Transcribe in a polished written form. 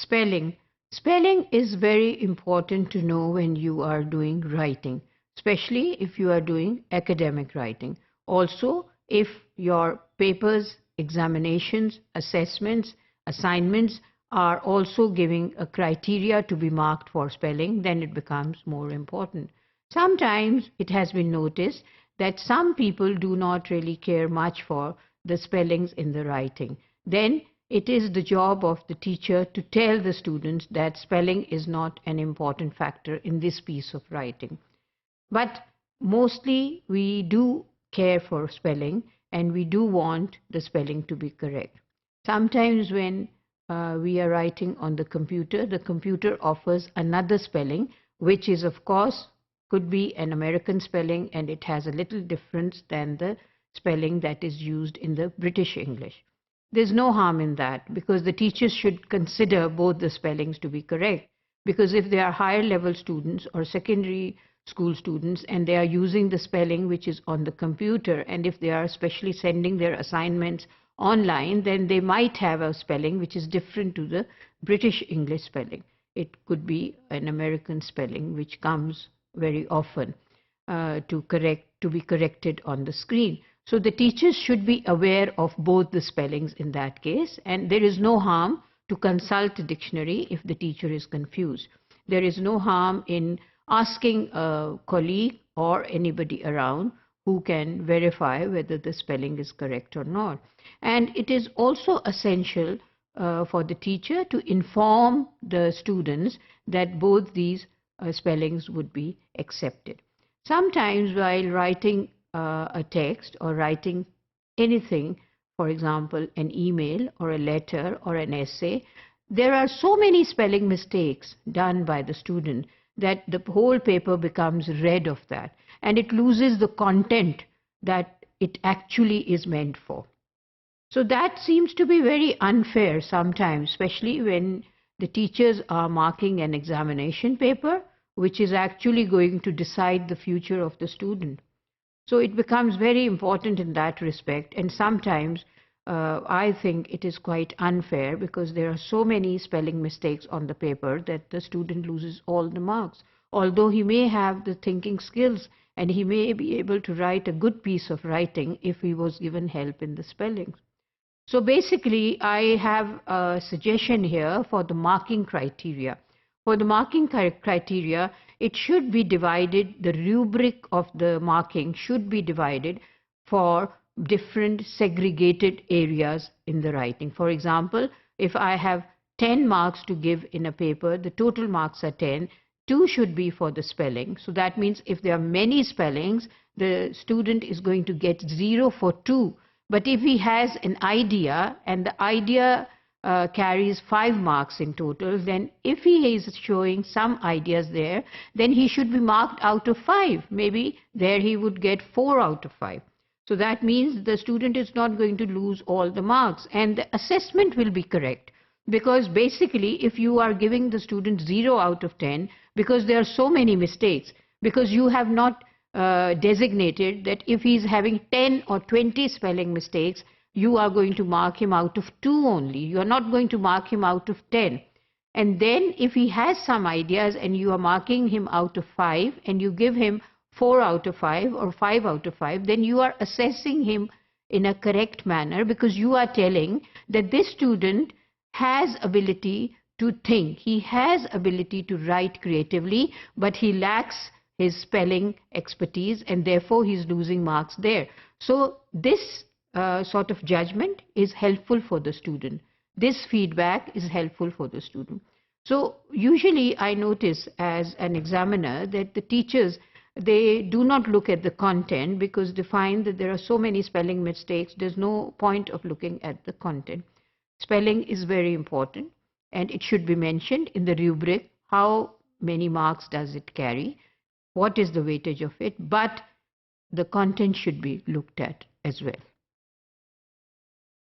Spelling. Spelling is very important to know when you are doing writing, especially if you are doing academic writing. Also, if your papers, examinations, assessments, assignments are also giving a criteria to be marked for spelling, then it becomes more important. Sometimes it has been noticed that some people do not really care much for the spellings in the writing. Then it is the job of the teacher to tell the students that spelling is not an important factor in this piece of writing. But mostly we do care for spelling and we do want the spelling to be correct. Sometimes when we are writing on the computer offers another spelling, which is of course could be an American spelling, and it has a little difference than the spelling that is used in the British English. There's no harm in that, because the teachers should consider both the spellings to be correct. Because if they are higher level students or secondary school students and they are using the spelling which is on the computer, and if they are especially sending their assignments online, then they might have a spelling which is different to the British English spelling. It could be an American spelling which comes very often to be corrected on the screen. So the teachers should be aware of both the spellings in that case, and there is no harm to consult a dictionary if the teacher is confused. There is no harm in asking a colleague or anybody around who can verify whether the spelling is correct or not. And it is also essential for the teacher to inform the students that both these spellings would be accepted. Sometimes while writing a text or writing anything, for example, an email or a letter or an essay, there are so many spelling mistakes done by the student that the whole paper becomes red of that, and it loses the content that it actually is meant for. So that seems to be very unfair sometimes, especially when the teachers are marking an examination paper, which is actually going to decide the future of the student. So it becomes very important in that respect, and sometimes I think it is quite unfair because there are so many spelling mistakes on the paper that the student loses all the marks. Although he may have the thinking skills and he may be able to write a good piece of writing if he was given help in the spellings. So basically, I have a suggestion here for the marking criteria. For the marking criteria, it should be divided, the rubric of the marking should be divided for different segregated areas in the writing. For example, if I have 10 marks to give in a paper, the total marks are 10, 2 should be for the spelling. So that means if there are many spellings, the student is going to get 0 for 2. But if he has an idea and the idea carries 5 marks in total, then if he is showing some ideas there, then he should be marked out of 5. Maybe there he would get 4 out of 5. So that means the student is not going to lose all the marks, and the assessment will be correct. Because basically, if you are giving the student 0 out of 10, because there are so many mistakes, because you have not designated that if he is having 10 or 20 spelling mistakes, you are going to mark him out of 2 only. You are not going to mark him out of 10. And then if he has some ideas and you are marking him out of 5 and you give him 4 out of 5 or 5 out of 5, then you are assessing him in a correct manner, because you are telling that this student has ability to think, he has ability to write creatively, but he lacks his spelling expertise and therefore he is losing marks there. So this sort of judgment is helpful for the student. This feedback is helpful for the student. So usually I notice as an examiner that the teachers, they do not look at the content because they find that there are so many spelling mistakes. There's no point of looking at the content. Spelling is very important and it should be mentioned in the rubric. How many marks does it carry? What is the weightage of it? But the content should be looked at as well.